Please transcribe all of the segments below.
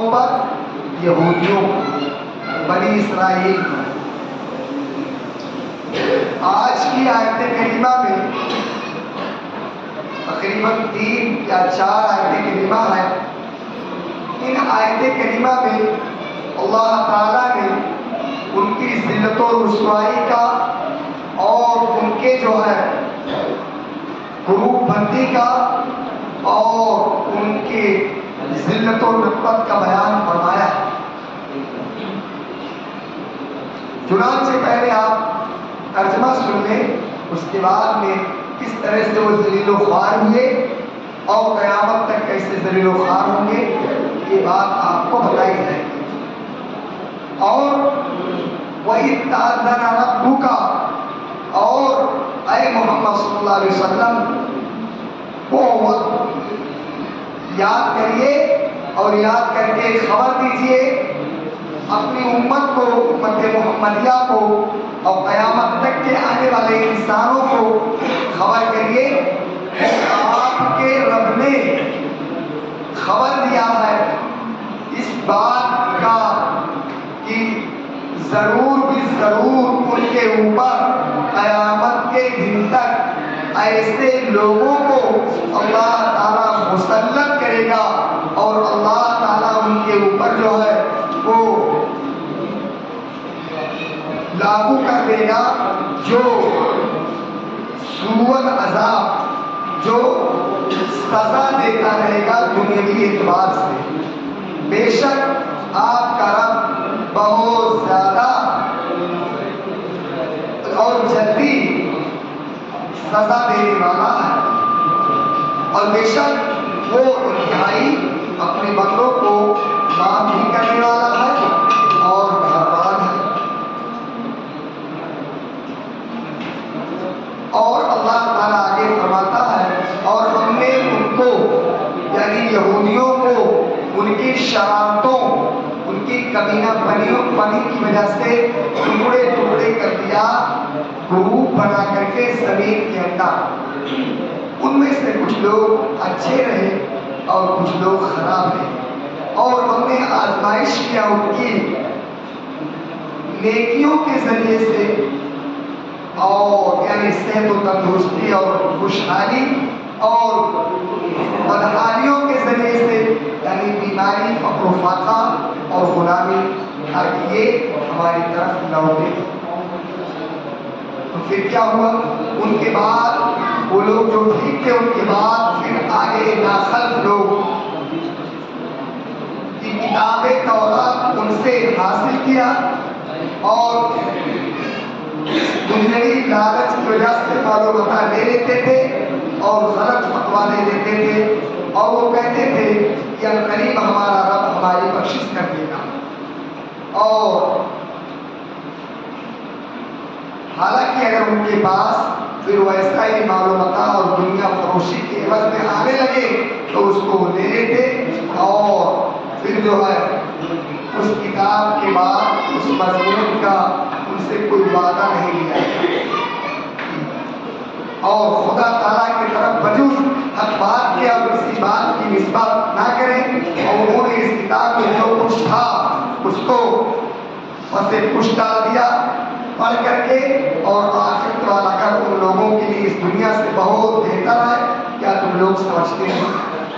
قوم پر؟ یہودیوں بنی اسرائیل پر۔ آج کی آیت کریمہ میں تقریباً 3 یا 4 آیت کریمہ ہیں۔ ان آیت کریمہ میں اللہ تعالیٰ نے ان کی ذلت و رسوائی کا اور ان کے جو ہے گروپ بندی کا اور ان کے ذلت و رتبت کا بیان فرمایا ہے۔ چنانچہ پہلے آپ ترجمہ سن لیں، اس کے بعد میں کس طرح سے وہ ذلیل و خوار ہوئے اور قیامت تک کیسے ذلیل و خوار ہوں گے، یہ بات آپ کو بتائی جائے گی۔ اور وَإِذْ تَأَذَّنَ رَبُّكَ، اور اے محمد صلی اللہ علیہ وسلم وہ وقت یاد کریے اور یاد کر کے خبر دیجئے اپنی امت کو، امت محمدیہ کو، اور قیامت تک کے آنے والے انسانوں کو خبر کریے کہ آپ کے رب نے خبر دیا ہے اس بات کا کہ ضرور بھی ضرور ان کے اوپر قیامت کے دن تک ایسے لوگوں کو اللہ تعالیٰ مسلط کرے گا اور اللہ تعالیٰ ان کے اوپر جو ہے وہ لاگو کر دے گا جو سوء العذاب، جو سزا دیتا رہے گا دنیاوی اعتبار سے۔ بے شک آپ کا رب بہت زیادہ اور جلدی سزا دینے والا ہے، اور بے شک وہ انتہائی اپنے بندوں کو معاف بھی کرنے والا ہے اور مہربان ہے۔ اور اللہ تعالیٰ آگے فرماتا ہے اور ہم نے ان کو یعنی یہودیوں کو ان کی شرارتوں، ان کی کمینہ پنی کی وجہ سے ٹکڑے ٹکڑے کر دیا، گروپ بنا کر کے زمین کے اندر۔ ان میں سے کچھ لوگ اچھے رہے اور کچھ لوگ خراب رہے، اور ہم نے آزمائش کیا ان کی نیکیوں کے ذریعے سے، اور یعنی صحت و تندرستی اور خوشحالی، اور بدحالیوں کے ذریعے سے یعنی بیماری، فقر و فاقہ اور غلامی، تاکہ یہ ہماری طرف لوٹے۔ تو پھر کیا ہوا؟ ان کے بعد وہ لوگ جو ٹھیک تھے، ان کے بعد پھر آگے ناخلف لوگ کی کتاب تورات ان سے حاصل کیا، اور دنیاوی لالچ کی وجہ سے معلومات لے لیتے تھے اور غلط فتویٰ دے دیتے تھے، اور وہ کہتے تھے کہ عنقریب ہمارا رب ہماری بخشش کر دے گا۔ اور حالانکہ اگر ان کے پاس پھر ویسا ہی معلومات اور دنیا فروشی کے عوض میں آنے لگے تو اس کو لے لیتے، اور پھر جو ہے اس کتاب کے بعد اس مضمون کا ان سے کوئی وعدہ نہیں لیا، اور خدا تعالیٰ کی طرف بجز حق بات کے اور کسی بات کی نسبت نہ کریں، اور انہوں نے اس کتاب میں جو کچھ تھا اس کو پس پش ڈال دیا پڑھ کر کے، اور آخرت والا کر ان لوگوں کے لیے اس دنیا سے بہت بہتر ہے۔ کیا تم لوگ سمجھتے ہیں؟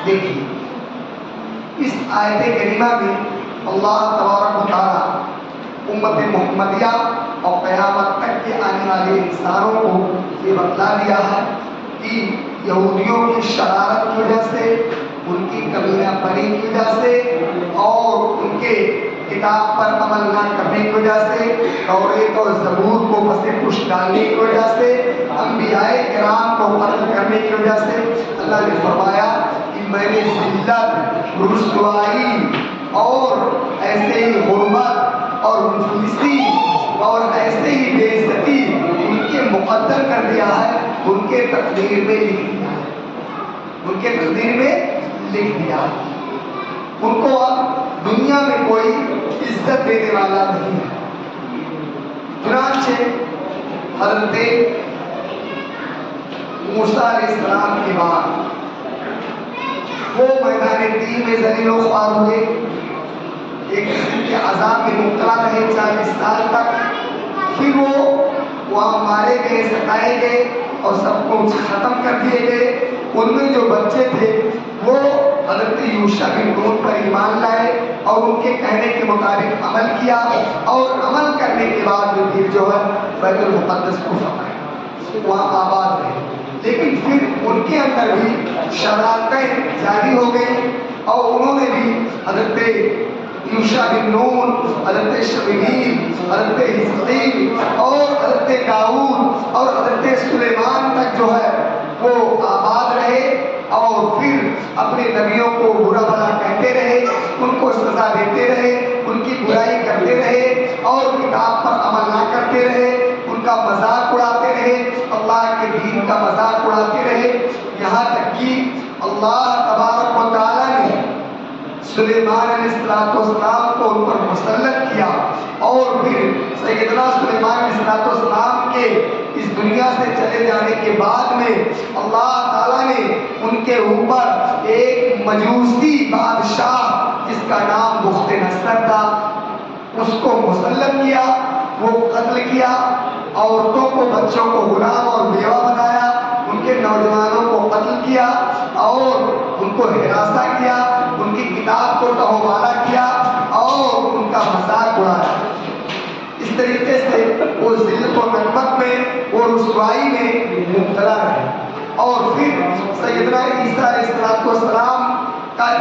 دیکھیے اس آیت کریمہ میں اللہ تبارک و تعالیٰ امت محمدیہ اور قیامت تک کے آنے والے انسانوں کو یہ بتلا دیا ہے کہ یہودیوں کی شرارت کی وجہ سے، ان کی کمینہ پنی کی وجہ سے، اور ان کے کتاب پر عمل نہ کرنے کی وجہ سے، توریت اور زبور کو پس پش ڈالنے کی وجہ سے، انبیاء کرام کو قتل کرنے کی وجہ سے، اللہ نے فرمایا کہ میں نے ذلت، رسوائی اور ایسے ہی غربت اور مفلسی اور ایسے ہی بے عزتی ان کے مقدر کر دیا ہے، ان کے تقدیر میں لکھ دیا ہے، ان کے تقدیر میں لکھ دیا ہے۔ ان کو اب دنیا میں کوئی عزت دینے والا نہیں ہے۔ چنانچہ حضرت موسیٰ علیہ السلام کے بعد وہ میدان دین میں ذلیل و خوار ہوئے، 40 سال تک. پھر وہ وہاں مارے گئے, ستائے گئے اور سب کو ختم کر دیے گئے. ان میں جو بچے تھے وہ حضرت یوشع بن نون پر ایمان لائے اور ان کے کہنے کے مطابق عمل کیا, اور عمل کرنے کے بعد میں پھر جو ہے بیت المقدس کو فتح, وہاں آباد رہے. لیکن پھر ان کے اندر بھی شرارتیں جاری ہو گئی اور انہوں نے بھی حضرت یوشع بن نون, حضرت شمویل, حضرت حزقیل اور حضرت داؤد اور حضرت سلیمان تک جو ہے وہ آباد رہے, اور پھر اپنے نبیوں کو برا بھلا کہتے رہے, ان کو سزا دیتے رہے, ان کی برائی کرتے رہے اور کتاب پر عمل نہ کرتے رہے, ان کا مذاق اڑاتے رہے, اللہ کے دین کا مذاق اڑاتے رہے. یہاں تک کہ اللہ تبارک و تعالیٰ نے سلیمان علیہ السلام کو ان پر مسلط کیا, اور پھر سیدنا سلیمان علیہ السلام کے اس دنیا سے چلے جانے کے بعد میں اللہ تعالیٰ نے ان کے اوپر ایک مجوسی بادشاہ جس کا نام بخت نصر تھا اس کو مسلط کیا. وہ قتل کیا, عورتوں کو, بچوں کو غلام اور بیوہ بنایا, ان کے نوجوانوں کو قتل کیا اور ان کو ہراساں کیا, ان کی کتاب کو تہومالا کیا اور ان کا مذاق اڑایا. اس طریقے سے وہ ذلت و نکبت میں, وہ رسوائی میں مبتلا رہے. اور پھر سیدنا عیسیٰ علیہ السلام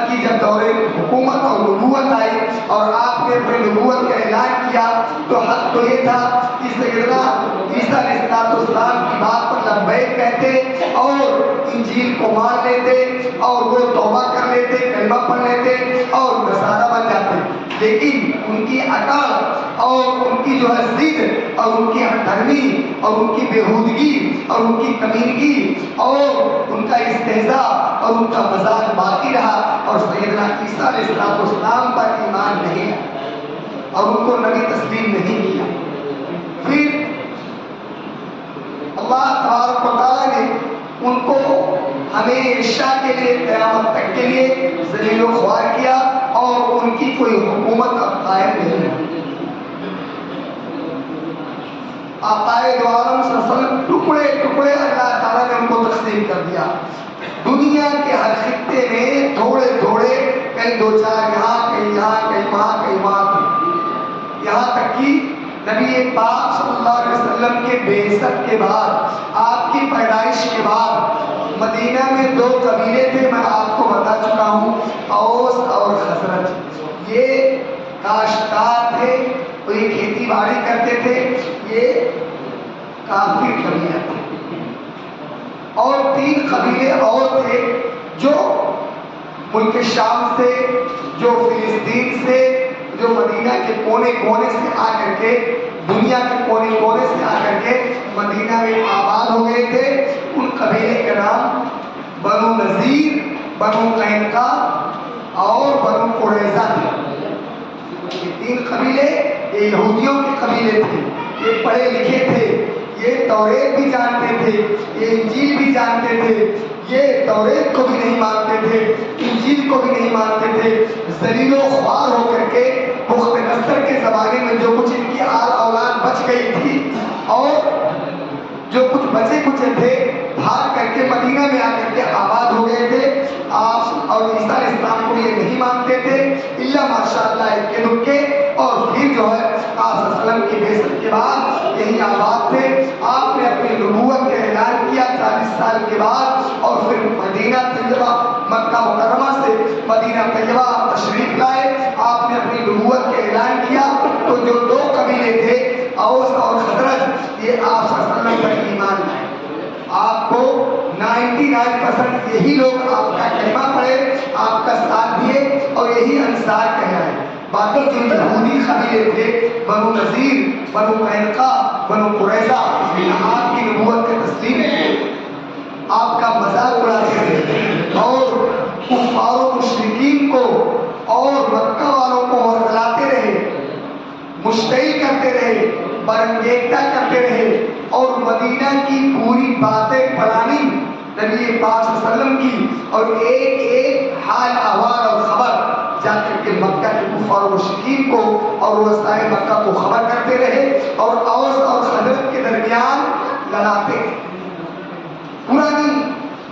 کی جب دور حکومت اور نبوت آئی اور آپ نے اپنے نبوت کا اعلان کیا تو حق تو یہ تھا کہ سیدنا عیسیٰ علیہ السلام کی بات پر لبیک کہتے اور انجیل کو مان لیتے اور وہ توبہ کر لیتے, کلمہ پڑھ لیتے اور نصارہ بن جاتے. لیکن ان کی اکڑ اور ان کی جو ہے ضد اور ان کی ہٹدھرمی اور ان کی بےہودگی اور ان کی کمینگی اور ان کا استہزاء اور ان کا مذاق باقی رہا, اور سیدنا عیسیٰ علیہ السلام پر ایمان نہیں اور ان کو نبی تسلیم نہیں کیا. پھر اللہ تبارک و تعالیٰ نے ان کو ہمیشہ کے لیے, قیامت تک کے لیے ذلیل و خوار کیا اور ان کی کوئی حکومت اب قائم نہیں ہے. آقائے دو عالم صلی اللہ علیہ وسلم ٹکڑے ٹکڑے اللہ تعالیٰ نے ان کو تقسیم کر دیا. دنیا کے ہر خطے میں تھوڑے تھوڑے, کہیں 2-4 یہاں, کہیں یہاں, کہیں وہاں, کہیں وہاں تھے. یہاں تک کہ نبی پاک صلی اللہ علیہ وسلم کے بعثت کے بعد, آپ کی پیدائش کے بعد مدینہ میں 2 قبیلے تھے, میں آپ کو بتا چکا ہوں, اوس اور خزرج. یہ کاشتکار تھے, وہ یہ کھیتی باڑی کرتے تھے, یہ کافر قبیلہ تھے. اور 3 قبیلے اور تھے جو ملک شام سے, جو فلسطین سے, جو مدینہ کے کونے کونے سے آ کر کے, دنیا کے کونے کونے سے آ کر کے مدینہ میں آباد ہو گئے تھے. ان قبیلے کا نام بنو نذیر, بنو قینقاع اور بنو قریظہ تھے. یہ 3 قبیلے یہ یہودیوں کے قبیلے تھے. یہ پڑھے لکھے تھے, یہ توریت بھی جانتے تھے, یہ انجیل بھی جانتے تھے. یہ توریت کو بھی نہیں مانتے تھے, انجیل کو بھی نہیں مانتے تھے. ذلیل و خوار ہو کر کے بخت نصر کے زمانے میں جو کچھ ان کی آل اولاد بچ گئی تھی اور جو کچھ بچے کچے تھے بھاگ کر کے مدینہ میں آ کر کے آباد ہو گئے تھے. آپ اور عیسیٰ علیہ السلام کو یہ نہیں مانتے تھے الا ماشاءاللہ اکے دکے, اور پھر جو ہے آپ صلی اللہ علیہ وسلم کی بعثت کے بعد یہی آباد تھے. آپ نے اپنی نبوت کا اعلان کیا 40 سال کے بعد, اور پھر مدینہ طیبہ, مکہ مکرمہ سے مدینہ طیبہ تشریف لائے. آپ نے اپنی نبوت کا اعلان کیا تو جو 2 قبیلے تھے اوس اور خزرج, یہ آپ صلی اللہ علیہ وسلم پر ایمان لائے. آپ کو 99% یہی لوگ آپ کا کلمہ پڑھے, آپ کا ساتھ دیے اور یہی انصار کہلائے. باقی جو یہودی قبیلے تھے, بنو نذیر, بنو قینقاع, بنو قریظہ, آپ کی نبوت کا تسلیم کیے, آپ کا مذاق اڑاتے تھے اور کفار و مشرکین کو اور مکہ والوں کو ورگلاتے رہے, مشتعل کرتے رہے, برانگیختہ کرتے رہے اور مدینہ کی پوری باتیں پڑھانی نبی پاک صلی اللہ علیہ وسلم کی, اور ایک ایک حال احوال اور خبر جا کر کے مکہ کے کفار و مشرکین کو اور رؤسائے مکہ کو خبر کرتے رہے اور اوس اور خزرج کے درمیان لڑاتے رہے. پرانی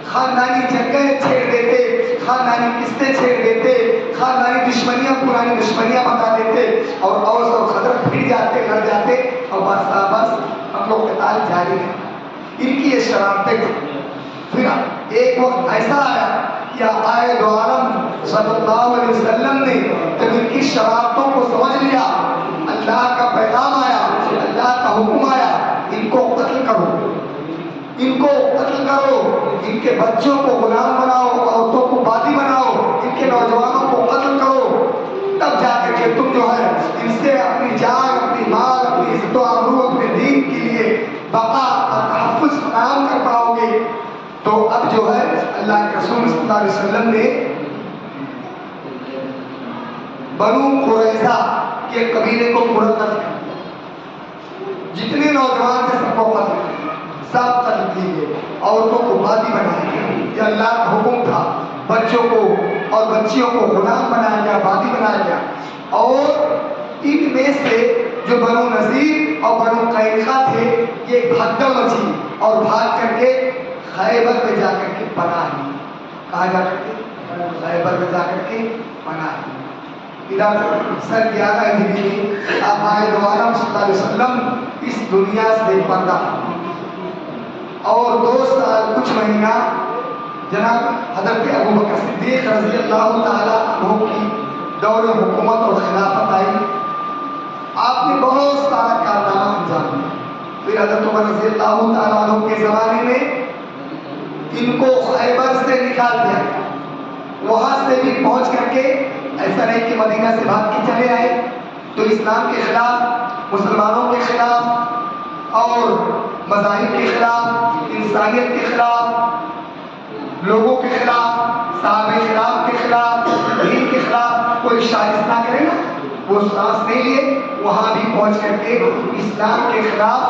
خاندانی جنگیں چھیڑ دیتے, خاندانی قصے چھیڑ دیتے, خاندانی دشمنیاں, پرانی دشمنیاں بتا دیتے اور اوس اور خزرج پھر جاتے, لڑ جاتے اور بس ہم لوگ قتال جاری ہے. ان کی یہ شرارتیں تھیں. پھر ایک وقت ایسا آیا کہ آقائے دو عالم صلی اللہ علیہ وسلم نے جب ان کی شرارتوں کو سمجھ لیا, اللہ کا پیغام آیا, اللہ کا حکم آیا, ان کو قتل کرو, ان کو قتل کرو, ان کے بچوں کو غلام بناؤ, عورتوں کو باندی بناؤ, ان کے نوجوانوں کو قتل کرو, تب جا کر کے تم جو ہے ان سے اپنی جان, اپنی مال, اپنی عزت و آبرو, اپنے دین کے لیے بقا اور تحفظ فراہم کر پاؤ گے. تو اب جو ہے اللہ کے رسول صلی اللہ علیہ وسلم نے بنو قریظہ کے قبیلے کو پورا کر دیا. جتنے نوجوان تھے سب کو قتل کیا, سب قتل کیے گئے, عورتوں کو باندی بنایا گیا. یہ اللہ کا حکم تھا. بچوں کو اور بچیوں کو غلام بنایا گیا, باندی بنایا گیا. اور ان میں سے جو بنو نذیر اور بنو قینقاع تھے یہ بھگدڑ مچی اور بھاگ کر کے خیبر میں جا کر کے پناہ لی. کہاں جا کر کے؟ خیبر میں جا کر کے پناہ لی. ادھر سن 11 ہجری میں آقائے دو عالم صلی اللہ علیہ وسلم اس دنیا سے پردہ اور 2 سال کچھ مہینہ جناب حضرت ابوبکر صدیق رضی اللہ تعالیٰ عنہ کی دور حکومت اور خلافت آئی. آپ نے بہت سارا کارنامہ انجام دیا. پھر حضرت عمر رضی اللہ تعالیٰ عنہ کے زمانے میں ان کو خیبر سے نکال دیا گیا. وہاں سے بھی پہنچ کر کے ایسا نہیں کہ مدینہ سے بھاگ کے چلے آئے, تو اسلام کے خلاف, مسلمانوں کے خلاف اور مذاہب کے خلاف, انسانیت کے خلاف, لوگوں کے خلاف, صحابہ کرام کے خلاف, دین کے خلاف کوئی سازش نہ کرے نا, وہ سانس نہیں لیے. وہاں بھی پہنچ کر کے اسلام کے خلاف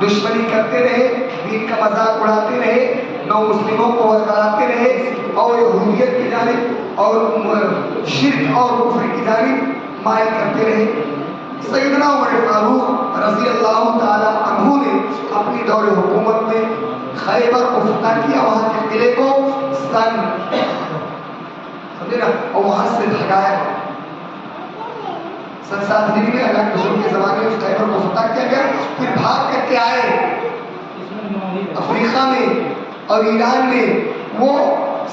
دشمنی کرتے رہے, دین کا مذاق اڑاتے رہے, نو مسلموں کو ورگلاتے رہے اور یہودیت کی جانب اور شرک اور کفر کی جانب مائل کرتے رہے. سیدنا عمر فاروق رضی اللہ تعالیٰ عنہ نے اپنی دور حکومت میں خیبر کو فتح کیا, وہاں کے قلعے کو سمجھے نا, اور وہاں سے بھگایا. سن 7 ہجری میں اللہ کے رسول کے زمانے میں خیبر کو فتح کیا گیا. پھر بھاگ کر کے آئے افریقہ میں اور ایران میں. وہ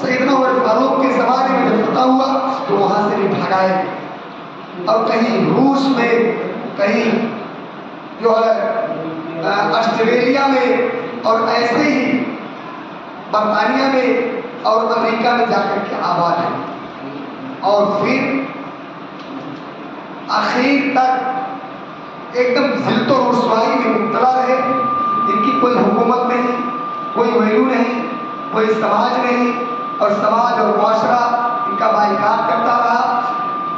سیدنا عمر فاروق کے زمانے میں جب فتح ہوا تو وہاں سے بھی بھگائے, اور کہیں روس میں, کہیں جو ہے آسٹریلیا میں, اور ایسے ہی برطانیہ میں اور امریکہ میں جا کر کے آباد ہیں. اور پھر آخر تک ایک دم ذلت و رسوائی میں مبتلا رہے. ان کی کوئی حکومت نہیں, کوئی ویلو نہیں, کوئی سماج نہیں, اور سماج اور معاشرہ ان کا بائیکاٹ کرتا رہا.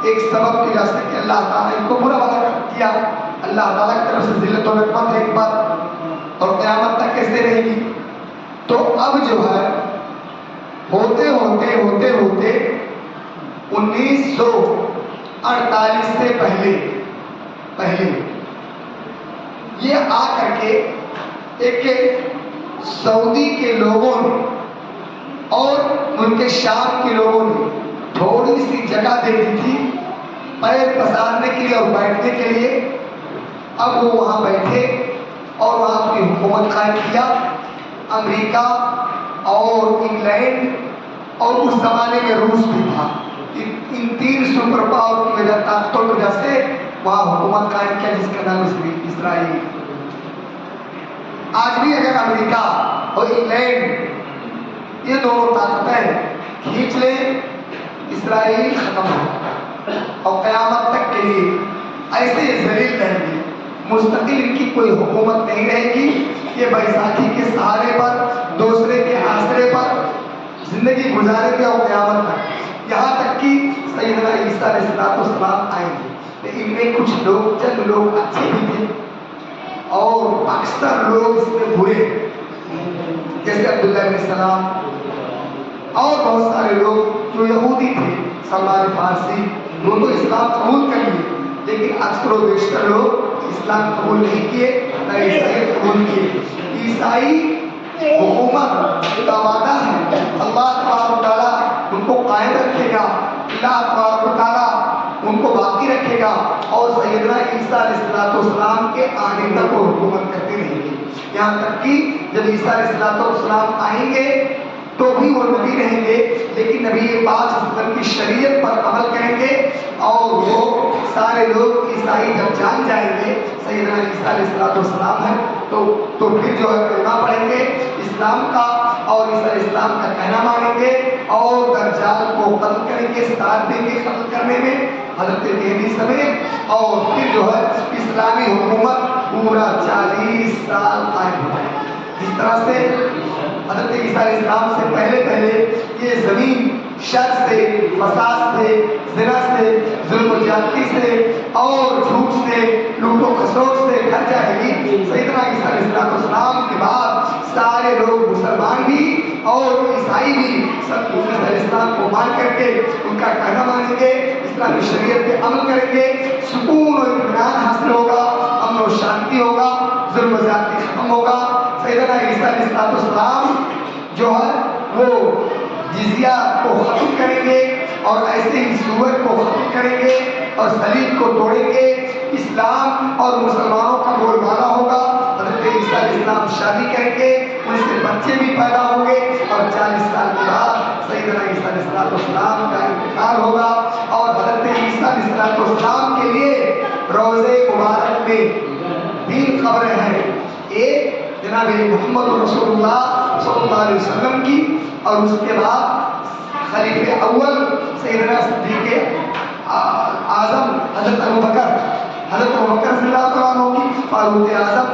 ایک سبب کی وجہ سے کہ اللہ تعالیٰ ان کو برا بھلا کیا. اللہ تعالیٰ کی طرف سے ذلت و نقمت ہے ایک بات, اور قیامت تک کیسے رہے گی. تو اب جو ہے ہوتے ہوتے ہوتے ہوتے 1948 سے پہلے یہ آ کر کے ایک سعودی کے لوگوں نے اور ملک شام کے لوگوں نے تھوڑی سی جگہ دے دی تھی پیر پسارنے کے لیے اور بیٹھنے کے لیے. اب وہ وہاں بیٹھے اور وہاں اپنی حکومت قائم کیا. امریکہ اور انگلینڈ اور اس زمانے میں روس بھی تھا. ان 3 سپر پاور کی وجہ, طاقتوں کی وجہ سے وہاں حکومت قائم کیا جس کا نام اسرائیل. آج بھی اگر امریکہ اور انگلینڈ یہ دونوں طاقتیں کھینچ لیں, اسرائیل ختم ہو اور قیامت تک کے لیے ایسے ذلیل رہیں گے. مستقل ان کی کوئی حکومت نہیں رہے گی. یہ بیساکھی کے سہارے پر, دوسرے کے آسرے پر زندگی گزاریں گے اور قیامت تک, یہاں تک کہ سیدنا عیسیٰ علیہ السلام آئیں گے. ان میں کچھ لوگ, چند لوگ اچھے بھی تھے اور اکثر لوگ اس میں برے, جیسے عبداللہ بن سلام اور بہت سارے لوگ جو یہودی تھے, سلمان فارسی وہ تو اسلام قبول کر لیے، لیکن اکثر و بیشتر لوگ اسلام قبول نہیں کیے نہ عیسائیت قبول کیے۔ عیسائی حکومت کا وعدہ ہے، اللہ تبارک و تعالیٰ ان کو قائم رکھے گا، اللہ تبارک و تعالیٰ ان کو باقی رکھے گا، اور سیدنا عیسیٰ علیہ السلام کے آنے تک وہ حکومت کرتے رہیں گے، یہاں تک کہ جب عیسیٰ علیہ السلام آئیں گے تو بھی وہ نبی رہیں گے، لیکن نبی پاک صلی اللہ علیہ وسلم کی شریعت پر عمل کریں گے، اور وہ سارے لوگ عیسائی جب جان جائیں گے سیدنا عیسیٰ علیہ السلام ہے تو پھر جو ہے کلمہ پڑھیں گے اسلام کا، اور عیسیٰ علیہ السلام کا کہنا مانیں گے، اور دجال کو قتل کریں گے، ساتھ دیں گے قتل کرنے میں حضرت مہدی سمیت، اور پھر جو ہے اسلامی حکومت پورا 40 سال قائم ہو جائے۔ جس طرح سے حضرت عیسیٰ علیہ السلام سے پہلے یہ زمین شر سے، فساد سے، زنا سے، ظلم و زیادتی سے اور جھوٹ سے، لوٹ و خسوٹ سے بھر جائے گی، سیدنا عیسیٰ علیہ السلام کے بعد سارے لوگ مسلمان بھی اور عیسائی بھی سب عیسیٰ علیہ السلام کو مان کر کے ان کا کہنا مانیں گے، اسلامی شریعت پہ عمل کریں گے، سکون و اطمینان حاصل ہوگا، امن و شانتی ہوگا، ظلم و زیادتی ختم ہوگا۔ سیدنا عیسیٰ علیہ السلام جو ہے وہ جزیہ کو ختم کریں گے، اور ایسے ہی سور کو ختم کریں گے، اور صلیب کو توڑیں گے، اسلام اور مسلمانوں کا بول بالا ہوگا۔ حضرت عیسیٰ علیہ السلام شادی کریں گے، ان سے بچے بھی پیدا ہوں گے، اور 40 سال کے بعد سیدنا عیسیٰ علیہ السلام کا انتقال ہوگا، اور حضرت عیسیٰ علیہ السلام کے لیے روضے مبارک میں 3 قبریں ہیں، ایک جناب محمد رسول اللہ صلی اللہ علیہ وسلم کی، اور اس کے بعد خلیفہ اول سیدنا صدیق اعظم حضرت ابوبکر رضی اللہ تعالیٰ عنہ کی، فاروق اعظم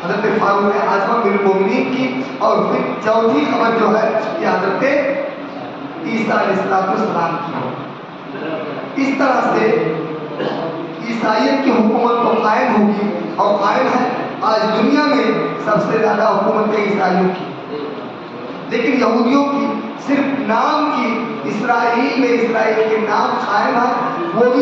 حضرت فاروق اعظم بالمؤمنین کی، اور پھر چوتھی خبر جو ہے یہ حضرت عیسیٰ علیہ السلام کی۔ اس طرح سے عیسائیت کی حکومت تو قائم ہوگی اور قائم ہے، آج دنیا میں سب سے زیادہ حکومتیں عیسائیوں کی، لیکن یہودیوں کی صرف نام کی، اسرائیل میں اسرائیل کے نام قائم ہے، وہ بھی